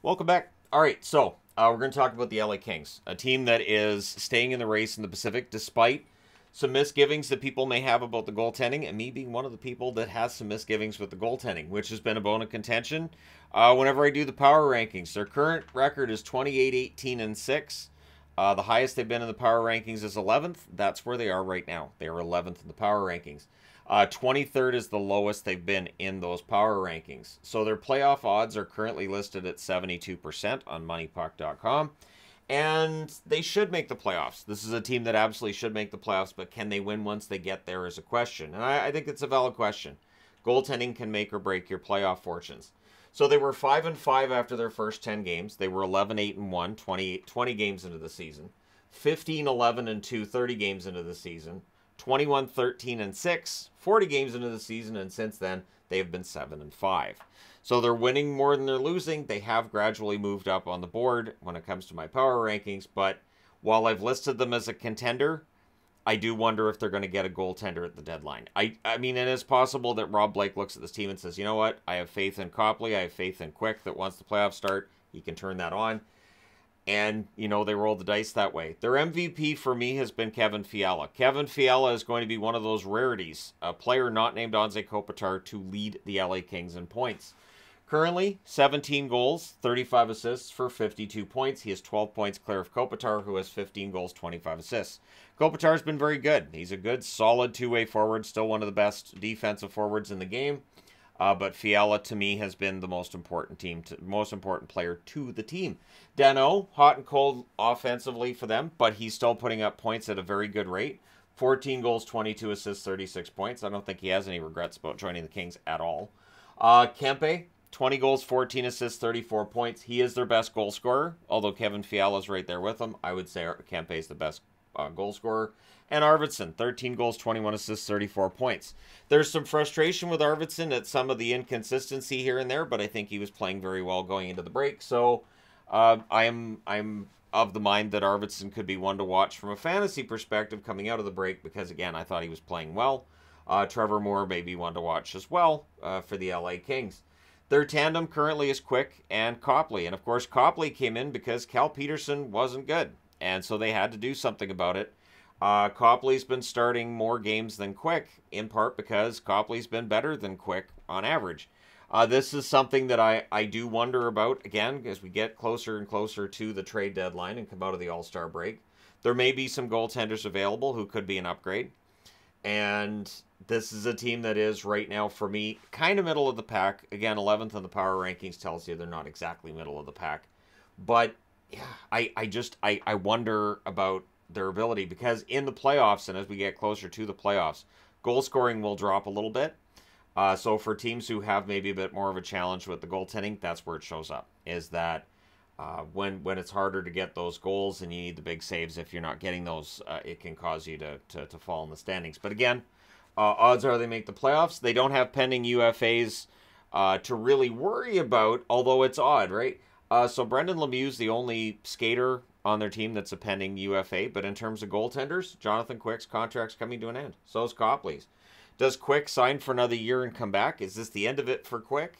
Welcome back. All right, so we're going to talk about the LA Kings, a team that is staying in the race in the Pacific despite some misgivings that people may have about the goaltending, and me being one of the people that has some misgivings with the goaltending, which has been a bone of contention whenever I do the power rankings. Their current record is 28-18-6. The highest they've been in the power rankings is 11th. That's where they are right now. They are 11th in the power rankings. 23rd is the lowest they've been in those power rankings. So their playoff odds are currently listed at 72% on moneypuck.com. And they should make the playoffs. This is a team that absolutely should make the playoffs, but can they win once they get there is a question. And I think it's a valid question. Goaltending can make or break your playoff fortunes. So they were 5-5 after their first 10 games. They were 11-8-1, 20 games into the season. 15-11-2, 30 games into the season. 21-13-6, 40 games into the season, and since then they have been 7-5. So they're winning more than they're losing. They have gradually moved up on the board when it comes to my power rankings, but while I've listed them as a contender, I do wonder if they're going to get a goaltender at the deadline. I mean, it is possible that Rob Blake looks at this team and says, you know what, I have faith in Copley, I have faith in Quick, that once the playoffs start, he can turn that on. And, you know, they rolled the dice that way. Their MVP for me has been Kevin Fiala. Kevin Fiala is going to be one of those rarities, a player not named Anze Kopitar, to lead the LA Kings in points. Currently, 17 goals, 35 assists for 52 points. He has 12 points clear of Kopitar, who has 15 goals, 25 assists. Kopitar's been very good. He's a good, solid two-way forward, still one of the best defensive forwards in the game. But Fiala, to me, has been the most important player to the team. Danault, hot and cold offensively for them, but he's still putting up points at a very good rate. 14 goals, 22 assists, 36 points. I don't think he has any regrets about joining the Kings at all. Kempe, 20 goals, 14 assists, 34 points. He is their best goal scorer, although Kevin Fiala's right there with him. I would say Kempe is the best goal scorer. And Arvidsson, 13 goals, 21 assists, 34 points. There's some frustration with Arvidsson at some of the inconsistency here and there, but I think he was playing very well going into the break. So I'm of the mind that Arvidsson could be one to watch from a fantasy perspective coming out of the break because, again, I thought he was playing well. Trevor Moore may be one to watch as well for the LA Kings. Their tandem currently is Quick and Copley. And, of course, Copley came in because Cal Peterson wasn't good. And so they had to do something about it. Copley's been starting more games than Quick, in part because Copley's been better than Quick on average. This is something that I do wonder about, again, as we get closer and closer to the trade deadline and come out of the All-Star break. There may be some goaltenders available who could be an upgrade. And this is a team that is, right now, for me, kind of middle of the pack. Again, 11th in the power rankings tells you they're not exactly middle of the pack. But, yeah, I wonder about their ability, because in the playoffs and as we get closer to the playoffs, goal scoring will drop a little bit. So for teams who have maybe a bit more of a challenge with the goaltending, that's where it shows up, is that when it's harder to get those goals and you need the big saves, if you're not getting those, it can cause you to fall in the standings. But again, odds are they make the playoffs. They don't have pending UFAs to really worry about, although it's odd, right? So Brendan Lemieux's the only skater on their team that's a pending UFA, but in terms of goaltenders, Jonathan Quick's contract's coming to an end. So is Copley's. Does Quick sign for another year and come back? Is this the end of it for Quick?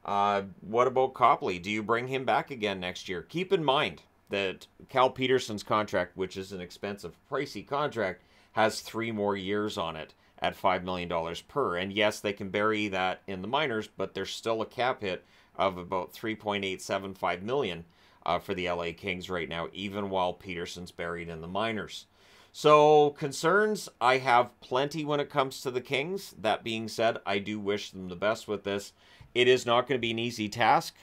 What about Copley? Do you bring him back again next year? Keep in mind that Cal Peterson's contract, which is an expensive, pricey contract, has 3 more years on it at $5 million per. And yes, they can bury that in the minors, but there's still a cap hit of about $3.875 million for the LA Kings right now, even while Peterson's buried in the minors. So, concerns, I have plenty when it comes to the Kings. That being said, I do wish them the best with this. It is not going to be an easy task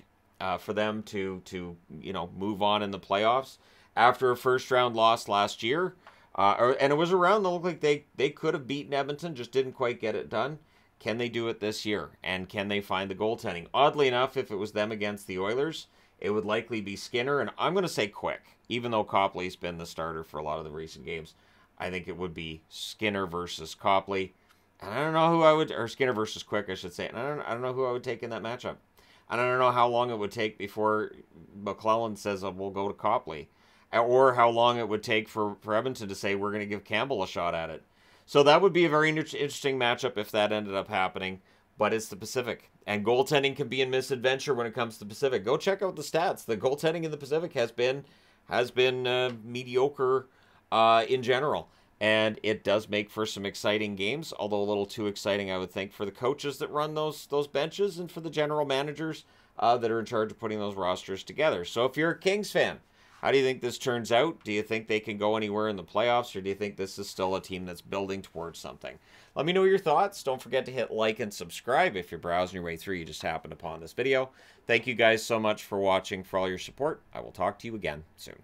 for them to move on in the playoffs. After a first-round loss last year, and it was a round that looked like they could have beaten Edmonton, just didn't quite get it done. Can they do it this year? And can they find the goaltending? Oddly enough, if it was them against the Oilers, it would likely be Skinner, and I'm going to say Quick. Even though Copley's been the starter for a lot of the recent games, I think it would be Skinner versus Copley. And I don't know who I would, or Skinner versus Quick, I should say. And I don't know who I would take in that matchup. And I don't know how long it would take before McClellan says, we'll go to Copley. Or how long it would take for Edmonton to say, we're going to give Campbell a shot at it. So that would be a very interesting matchup if that ended up happening. but it's the Pacific. And goaltending can be a misadventure when it comes to the Pacific. Go check out the stats. The goaltending in the Pacific has been mediocre in general. And it does make for some exciting games, although a little too exciting, I would think, for the coaches that run those benches and for the general managers that are in charge of putting those rosters together. So if you're a Kings fan, how do you think this turns out? Do you think they can go anywhere in the playoffs, or do you think this is still a team that's building towards something? Let me know your thoughts. Don't forget to hit like and subscribe if you're browsing your way through. You just happened upon this video. Thank you guys so much for watching, for all your support. I will talk to you again soon.